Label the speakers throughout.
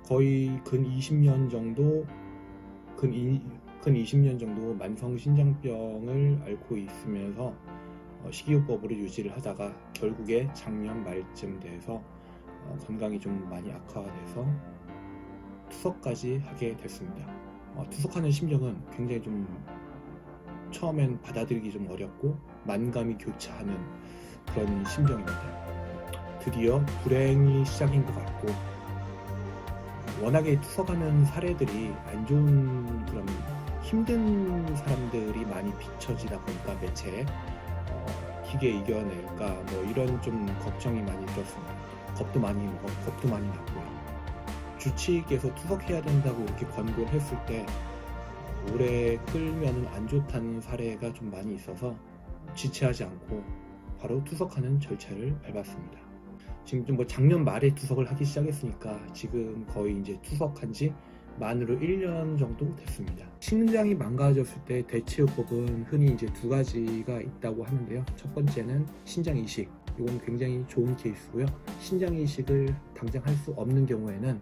Speaker 1: 거의 근 20년 정도 근 20년 정도 만성 신장병을 앓고 있으면서 식이요법으로 유지를 하다가 결국에 작년 말쯤 돼서 건강이 좀 많이 악화돼서 투석까지 하게 됐습니다. 투석하는 심정은 굉장히 좀 처음엔 받아들이기 좀 어렵고 만감이 교차하는 그런 심정입니다. 드디어 불행이 시작인 것 같고, 워낙에 투석하는 사례들이 안 좋은 그런 힘든 사람들이 많이 비춰지다 보니까 매체에 어떻게 이겨낼까 뭐 이런 좀 걱정이 많이 들었습니다. 겁도 많이 났고요. 주치의께서 투석해야 된다고 이렇게 권고를 했을 때 오래 끌면은 안 좋다는 사례가 좀 많이 있어서 지체하지 않고 바로 투석하는 절차를 밟았습니다. 지금 좀 작년 말에 투석을 하기 시작했으니까 지금 거의 이제 투석한 지 만으로 1년 정도 됐습니다. 신장이 망가졌을 때 대체요법은 흔히 이제 두 가지가 있다고 하는데요. 첫 번째는 신장 이식. 이건 굉장히 좋은 케이스고요. 신장 이식을 당장 할 수 없는 경우에는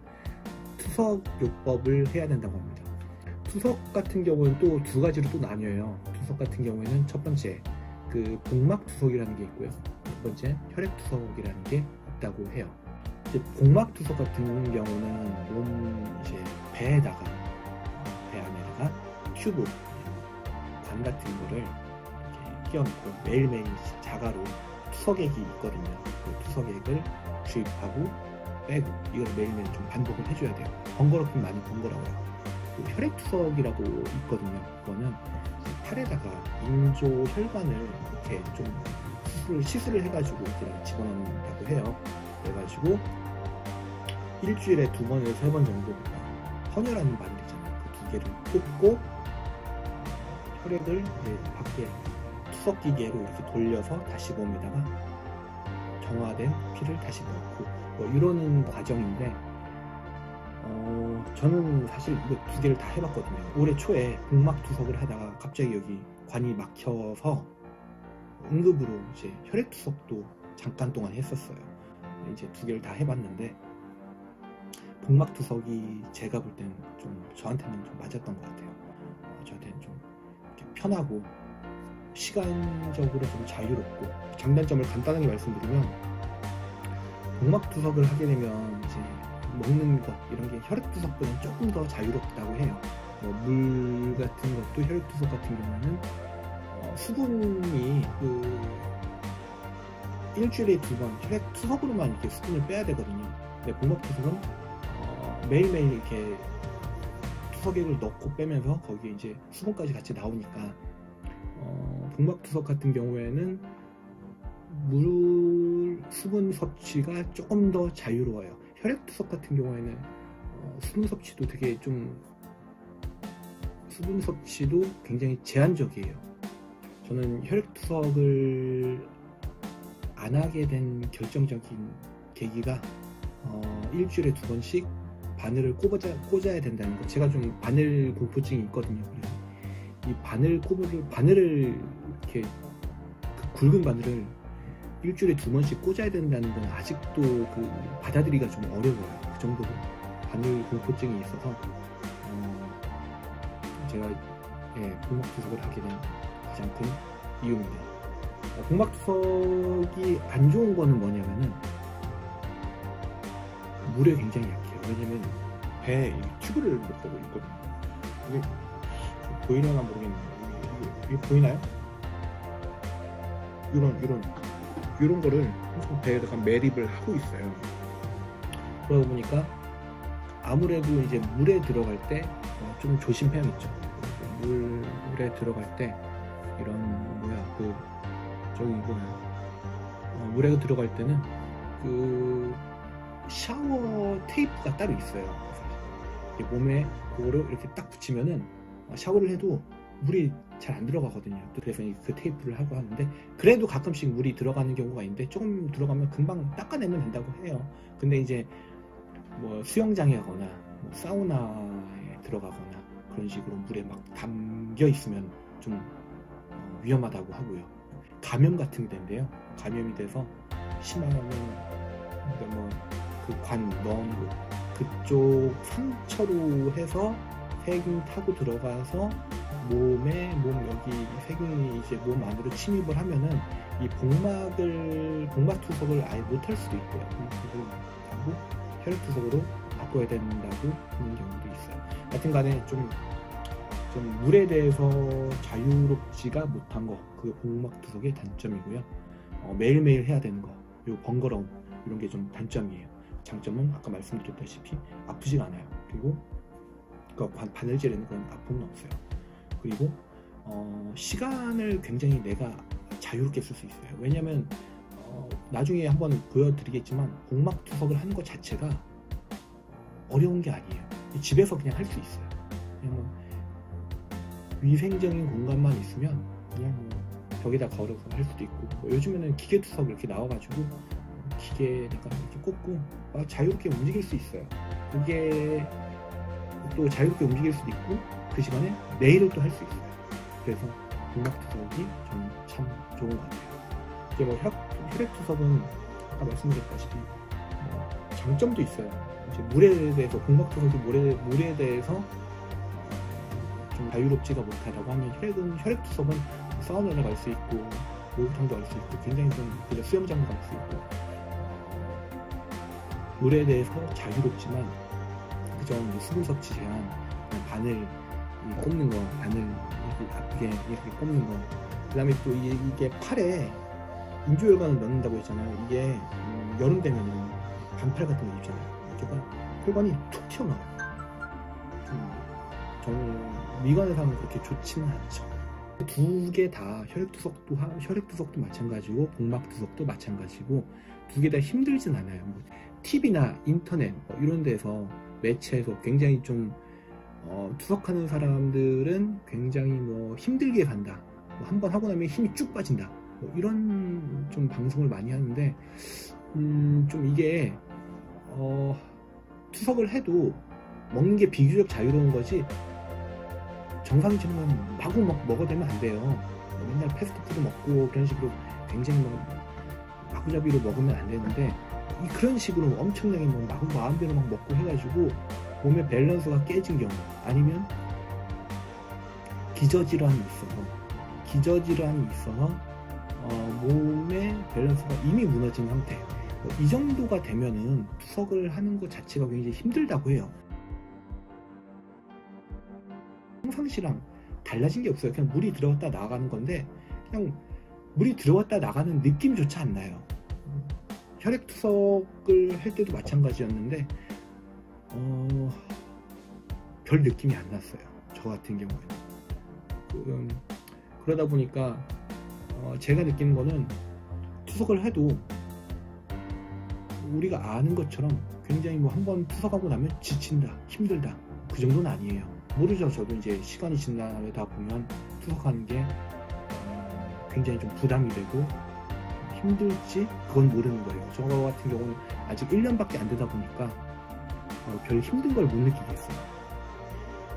Speaker 1: 투석요법을 해야 된다고 합니다. 투석 같은 경우는 또 두 가지로 또 나뉘어요. 투석 같은 경우에는 첫 번째 그 복막 투석이라는 게 있고요. 두 번째 혈액 투석이라는 게 있다고 해요. 이제 복막 투석 같은 경우는 몸 이제 배 안에다가 튜브 관 같은 거를 이렇게 끼워놓고 매일매일 자가로 투석액이 있거든요. 그 투석액을 주입하고 빼고 이걸 매일매일 좀 반복을 해줘야 돼요. 번거롭긴 많이 번거로워요. 혈액 투석이라고 있거든요. 그거는 팔에다가 인조 혈관을 이렇게 좀 시술을 해가지고 이렇게 집어넣는다고 해요. 그래가지고 일주일에 2번에서 3번 정도 헌혈하는 바늘 있잖아요. 그 두 개를 꽂고 혈액을 이제 밖에 투석 기계로 이렇게 돌려서 다시 몸에다가 정화된 피를 다시 넣고 뭐 이러는 과정인데, 저는 사실 이거 두 개를 다 해봤거든요. 올해 초에 복막 투석을 하다가 갑자기 여기 관이 막혀서 응급으로 이제 혈액 투석도 잠깐 동안 했었어요. 이제 두 개를 다 해봤는데 복막 투석이 제가 볼 때는 좀 저한테는 좀 맞았던 것 같아요. 저한테는 좀 이렇게 편하고 시간적으로 좀 자유롭고, 장단점을 간단하게 말씀드리면 복막 투석을 하게 되면 이제 먹는 것 이런 게 혈액 투석보다는 조금 더 자유롭다고 해요. 물 같은 것도 혈액 투석 같은 경우는 수분이 일주일에 2번 혈액 투석으로만 이렇게 수분을 빼야 되거든요. 근데 복막 투석은 매일매일 이렇게 투석액을 넣고 빼면서 거기에 이제 수분까지 같이 나오니까 복막 투석 같은 경우에는 물 수분 섭취가 조금 더 자유로워요. 혈액 투석 같은 경우에는 수분 섭취도 되게 좀 수분 섭취도 굉장히 제한적이에요. 저는 혈액 투석을 안 하게 된 결정적인 계기가 일주일에 2번씩 바늘을 꽂아야 된다는 거. 제가 좀 바늘 공포증이 있거든요. 그래서 이 바늘을 이렇게 그 굵은 바늘을 일주일에 2번씩 꽂아야 된다는 건 아직도 받아들이기가 좀 어려워요. 그 정도로 바늘 공포증이 있어서 제가 복막 투석을 하게 된 가장 큰 이유입니다. 복막 투석이 안 좋은 거는 뭐냐면은 물에 굉장히 약해요. 왜냐면 배에 튜브를 못 보고 있거든요. 이게 보이려나 모르겠는데 이게 보이나요? 이런 거를 항상 배에다가 매립을 하고 있어요. 그러다 보니까 아무래도 이제 물에 들어갈 때 좀 조심해야겠죠. 물에 들어갈 때 이런 물에 들어갈 때는 샤워 테이프가 따로 있어요. 그래서 몸에 그거를 이렇게 딱 붙이면은 샤워를 해도 물이 잘 안 들어가거든요. 그래서 그 테이프를 하고 하는데, 그래도 가끔씩 물이 들어가는 경우가 있는데 조금 들어가면 금방 닦아내면 된다고 해요. 근데 이제 수영장에 가거나 사우나에 들어가거나 그런 식으로 물에 막 담겨 있으면 좀 위험하다고 하고요. 감염 같은 게 된대요. 감염이 돼서 심하면 그 관 넣은 곳, 그쪽 상처로 해서 세균 타고 들어가서 몸 여기 세균이 이제 몸 안으로 침입을 하면은 이 복막 투석을 아예 못할 수도 있고요. 그리고 하고 혈액 투석으로 바꿔야 된다고 하는 경우도 있어요. 하여튼간에 좀 물에 대해서 자유롭지가 못한 거, 그게 복막 투석의 단점이고요. 매일매일 해야 되는 거, 요 번거로움, 이런 게 좀 단점이에요. 장점은 아까 말씀드렸다시피 아프지가 않아요. 그리고 바늘질에는 그런 아픔은 없어요. 그리고 시간을 굉장히 내가 자유롭게 쓸 수 있어요. 왜냐면 나중에 한번 보여드리겠지만 복막 투석을 하는 것 자체가 어려운 게 아니에요. 집에서 그냥 할 수 있어요. 그냥 위생적인 공간만 있으면 그냥 벽에다 걸어서 할 수도 있고, 요즘에는 기계 투석 이렇게 나와가지고 기계에다가 이렇게 꽂고 자유롭게 움직일 수 있어요. 그게 또 자유롭게 움직일 수도 있고 그 시간에 내일을 또 할 수 있어요. 그래서 복막 투석이 저는 참 좋은 것 같아요. 이제 혈액 투석은 아까 말씀드렸다시피 장점도 있어요. 이제 물에 대해서 복막 투석이 물에 대해서 좀 자유롭지가 못하다고 하면 혈액 투석은 사우나를 갈 수 있고 목욕탕도 갈 수 있고 굉장히 좀 수영장도 갈 수 있고 물에 대해서 자유롭지만 그저 수분 섭취 제한, 바늘 꼽는 거, 바늘 이렇게 아프게 이렇게 꼽는 거, 그 다음에 또 이게 팔에 인조혈관을 넣는다고 했잖아요. 이게 여름 되면은 반팔 같은 거 입잖아요. 이렇게 혈관이 툭 튀어나와요. 저는 미관에서는 그렇게 좋지는 않죠. 두 개 다 혈액 투석도 마찬가지고 복막 투석도 마찬가지고 두 개 다 힘들진 않아요. TV나 인터넷 이런 데서 매체에서 굉장히 좀 투석하는 사람들은 굉장히 힘들게 간다, 한번 하고 나면 힘이 쭉 빠진다, 이런 좀 방송을 많이 하는데 좀 이게 투석을 해도 먹는 게 비교적 자유로운 거지 정상적으로 마구 먹어대면 안 돼요. 맨날 패스트푸드 먹고 그런 식으로 굉장히 마구잡이로 먹으면 안 되는데, 그런 식으로 엄청나게 마음대로 먹고 해가지고 몸의 밸런스가 깨진 경우, 아니면 기저질환이 있어서 몸의 밸런스가 이미 무너진 상태, 이 정도가 되면은 투석을 하는 것 자체가 굉장히 힘들다고 해요. 평상시랑 달라진 게 없어요. 그냥 물이 들어왔다 나가는 건데 그냥 물이 들어왔다 나가는 느낌조차 안 나요. 혈액 투석을 할 때도 마찬가지였는데 별 느낌이 안 났어요. 저 같은 경우에는. 그러다 보니까 제가 느끼는 거는 투석을 해도 우리가 아는 것처럼 굉장히 한번 투석하고 나면 지친다, 힘들다, 그 정도는 아니에요. 모르죠. 저도 이제 시간이 지나다 보면 투석하는 게 굉장히 좀 부담이 되고 힘들지 그건 모르는 거예요. 저 같은 경우는 아직 1년밖에 안 되다 보니까 별 힘든 걸 못 느끼겠어요.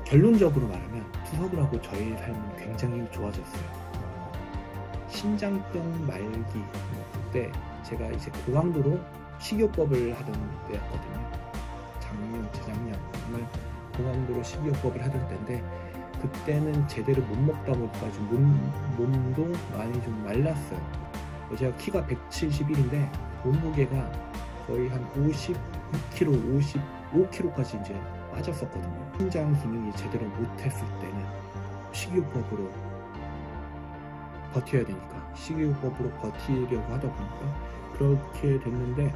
Speaker 1: 결론적으로 말하면 투석을 하고 저의 삶은 굉장히 좋아졌어요. 신장병 말기 때 제가 이제 고강도로 식이요법을 하던 때였거든요. 재작년 정말 고강도로 식이요법을 하던 때인데, 그때는 제대로 못 먹다 보니까 좀 몸도 많이 좀 말랐어요. 제가 키가 171인데 몸무게가 거의 한 52kg, 55kg까지 이제 빠졌었거든요. 신장 기능이 제대로 못했을 때는 식이요법으로 버텨야 되니까 식이요법으로 버티려고 하다 보니까 그렇게 됐는데,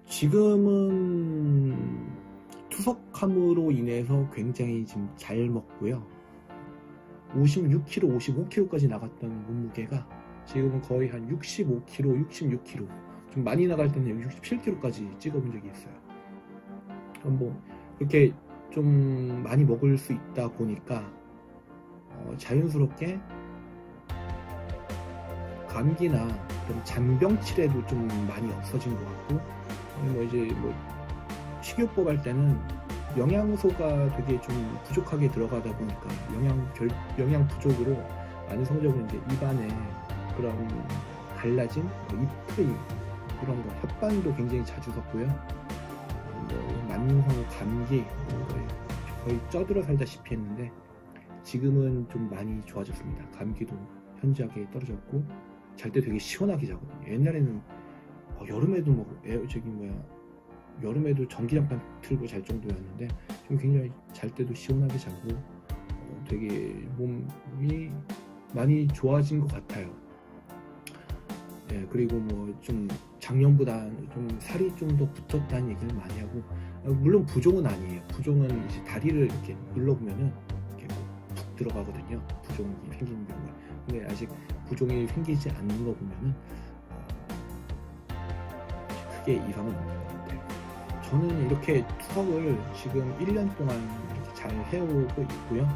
Speaker 1: 지금은 투석함으로 인해서 굉장히 지금 잘 먹고요. 56kg, 55kg까지 나갔던 몸무게가 지금은 거의 한 65kg, 66kg, 좀 많이 나갈 때는 67kg까지 찍어본 적이 있어요. 이렇게 좀 많이 먹을 수 있다 보니까 자연스럽게 감기나 그런 잔병 치레도 좀 많이 없어진 것 같고, 식이요법 할 때는 영양소가 되게 좀 부족하게 들어가다 보니까 영양 부족으로 만성적으로 이제 입안에 그런 갈라짐, 입트임 이런 거, 혓반도 굉장히 자주 섰고요. 감염성후 감기 거의 쪄들어 살다시피 했는데 지금은 좀 많이 좋아졌습니다. 감기도 현저하게 떨어졌고 잘 때 되게 시원하게 자거든요. 옛날에는 여름에도 여름에도 전기장판 틀고 잘 정도였는데 지금 굉장히 잘 때도 시원하게 자고 되게 몸이 많이 좋아진 것 같아요. 예, 그리고 뭐 좀 작년보다 좀 살이 좀 더 붙었다는 얘기를 많이 하고, 물론 부종은 아니에요. 부종은 이제 다리를 이렇게 눌러보면은 이렇게 푹 들어가거든요. 부종이 생기는 경우가. 근데 아직 부종이 생기지 않는 거 보면은 크게 이상은 없는 것 같아요. 저는 이렇게 투석을 지금 1년 동안 이렇게 잘 해오고 있고요.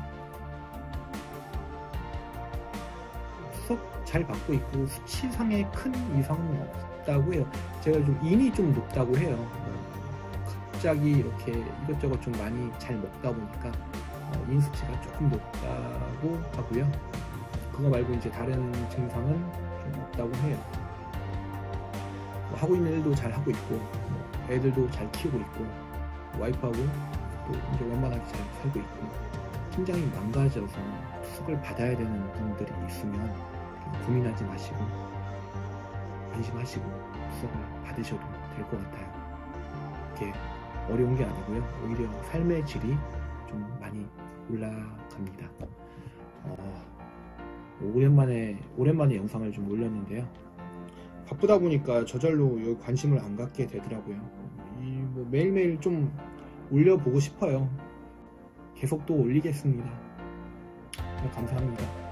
Speaker 1: 투석 잘 받고 있고 수치상에 큰 이상은 없다고 해요. 제가 좀 인이 좀 높다고 해요. 갑자기 이렇게 이것저것 좀 많이 잘 먹다 보니까 인 수치가 조금 높다고 하고요. 그거 말고 이제 다른 증상은 좀 없다고 해요. 하고 있는 일도 잘 하고 있고 애들도 잘 키우고 있고 와이프하고 또 이제 원만하게 잘 살고 있고, 심장이 망가져서 투석을 받아야 되는 분들이 있으면 고민하지 마시고 안심하시고 투석을 받으셔도 될 것 같아요. 이게 어려운 게 아니고요. 오히려 삶의 질이 좀 많이 올라갑니다. 오랜만에 영상을 좀 올렸는데요. 바쁘다 보니까 저절로 여기 관심을 안 갖게 되더라고요. 뭐 매일매일 좀 올려보고 싶어요. 계속 또 올리겠습니다. 감사합니다.